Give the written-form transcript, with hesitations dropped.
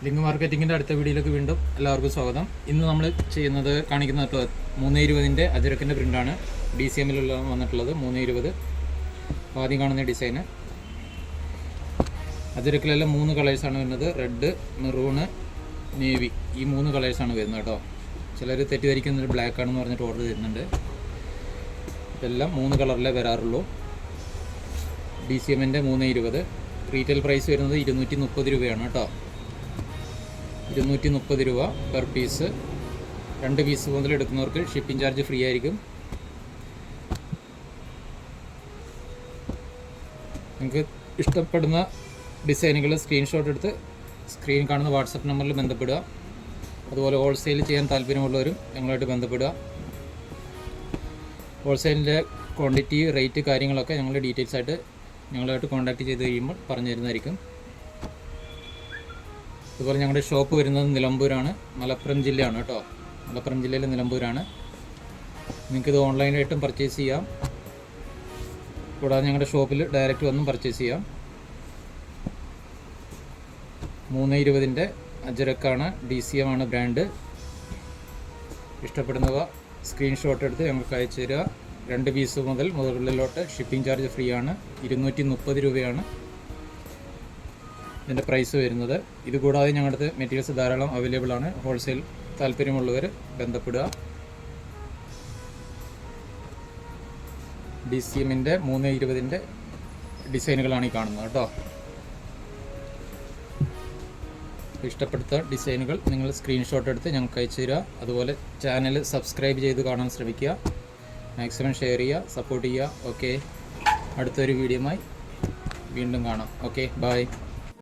Link മാർക്കറ്റിങ്ങിൻ്റെ അടുത്ത വീഡിയോയിലേക്ക് വീണ്ടും എല്ലാവർക്കും സ്വാഗതം. ഇന്ന് നമ്മൾ കാണിക്കുന്നത് 320-ൻ്റെ അജരക്കിൻ്റെ പ്രിൻ്റാണ് DCMലുള്ള വന്നിട്ടുള്ളത്. 320 ആദ്യം കാണുന്ന ഡിസൈന്. അജരക്കിലെല്ലാം 3 കളേഴ്സാണ് വരുന്നത്. റെഡ്, മെറൂണ്, നേവി, ഈ 3 കളേഴ്സാണ് വരുന്നത് കേട്ടോ. ചിലർ തെറ്റിദ്ധരിക്കുന്നത് ബ്ലാക്ക് ആണെന്ന് പറഞ്ഞിട്ട് ഓർഡർ തരുന്നുണ്ട്. ഇതെല്ലാം 3 കളറിലേ വരാറുള്ളൂ. DCMൻ്റെ 320. റീറ്റെയിൽ പ്രൈസ് വരുന്നത് 230 രൂപയാണ് കേട്ടോ. 230 രൂപ പെർ പീസ്. 2 പീസ് മുതൽ എടുക്കുന്നവർക്ക് ഷിപ്പിംഗ് ചാർജ് ഫ്രീ ആയിരിക്കും. നിങ്ങൾക്ക് ഇഷ്ടപ്പെടുന്ന ഡിസൈനുകൾ സ്ക്രീൻഷോട്ട് എടുത്ത് സ്ക്രീൻ കാണുന്ന വാട്സപ്പ് നമ്പറിൽ ബന്ധപ്പെടുക. അതുപോലെ ഹോൾസെയിൽ ചെയ്യാൻ താല്പര്യമുള്ളവരും ഞങ്ങളുമായിട്ട് ബന്ധപ്പെടുക. ഹോൾസെയിലിൻ്റെ ക്വാണ്ടിറ്റി, റേറ്റ്, കാര്യങ്ങളൊക്കെ ഞങ്ങൾ ഡീറ്റെയിൽസ് ആയിട്ട് ഞങ്ങളുമായിട്ട് കോൺടാക്റ്റ് ചെയ്ത് കഴിയുമ്പോൾ പറഞ്ഞു തരുന്നതായിരിക്കും. അതുപോലെ ഞങ്ങളുടെ ഷോപ്പ് വരുന്നത് നിലമ്പൂരാണ്, മലപ്പുറം ജില്ലയാണ് കേട്ടോ. മലപ്പുറം ജില്ലയിലെ നിലമ്പൂരാണ്. നിങ്ങൾക്കിത് ഓൺലൈനായിട്ടും പർച്ചേസ് ചെയ്യാം, കൂടാതെ ഞങ്ങളുടെ ഷോപ്പിൽ ഡയറക്റ്റ് വന്നും പർച്ചേസ് ചെയ്യാം. 320-ൻ്റെ അജരക്കാണ്, DCM ആണ് ബ്രാൻഡ്. ഇഷ്ടപ്പെടുന്നവ സ്ക്രീൻഷോട്ട് എടുത്ത് ഞങ്ങൾക്ക് അയച്ചു തരിക. 2 പീസ് മുതൽ മുകളിലോട്ട് ഷിപ്പിംഗ് ചാർജ് ഫ്രീ ആണ്. 230 രൂപയാണ് ഇതിൻ്റെ പ്രൈസ് വരുന്നത്. ഇതുകൂടാതെ ഞങ്ങളുടെ മെറ്റീരിയൽസ് ധാരാളം അവൈലബിൾ ആണ്. ഹോൾസെയിൽ താല്പര്യമുള്ളവർ ബന്ധപ്പെടുക. DCMൻ്റെ 320-ൻ്റെ ഡിസൈനുകളാണ് ഈ കാണുന്നത് കേട്ടോ. ഇഷ്ടപ്പെടുത്ത ഡിസൈനുകൾ നിങ്ങൾ സ്ക്രീൻഷോട്ട് എടുത്ത് ഞങ്ങൾക്ക് അയച്ചു തരിക. അതുപോലെ ചാനൽ സബ്സ്ക്രൈബ് ചെയ്ത് കാണാൻ ശ്രമിക്കുക. മാക്സിമം ഷെയർ ചെയ്യുക, സപ്പോർട്ട് ചെയ്യുക. ഓക്കെ, അടുത്തൊരു വീഡിയോയുമായി വീണ്ടും കാണാം. Okay, by.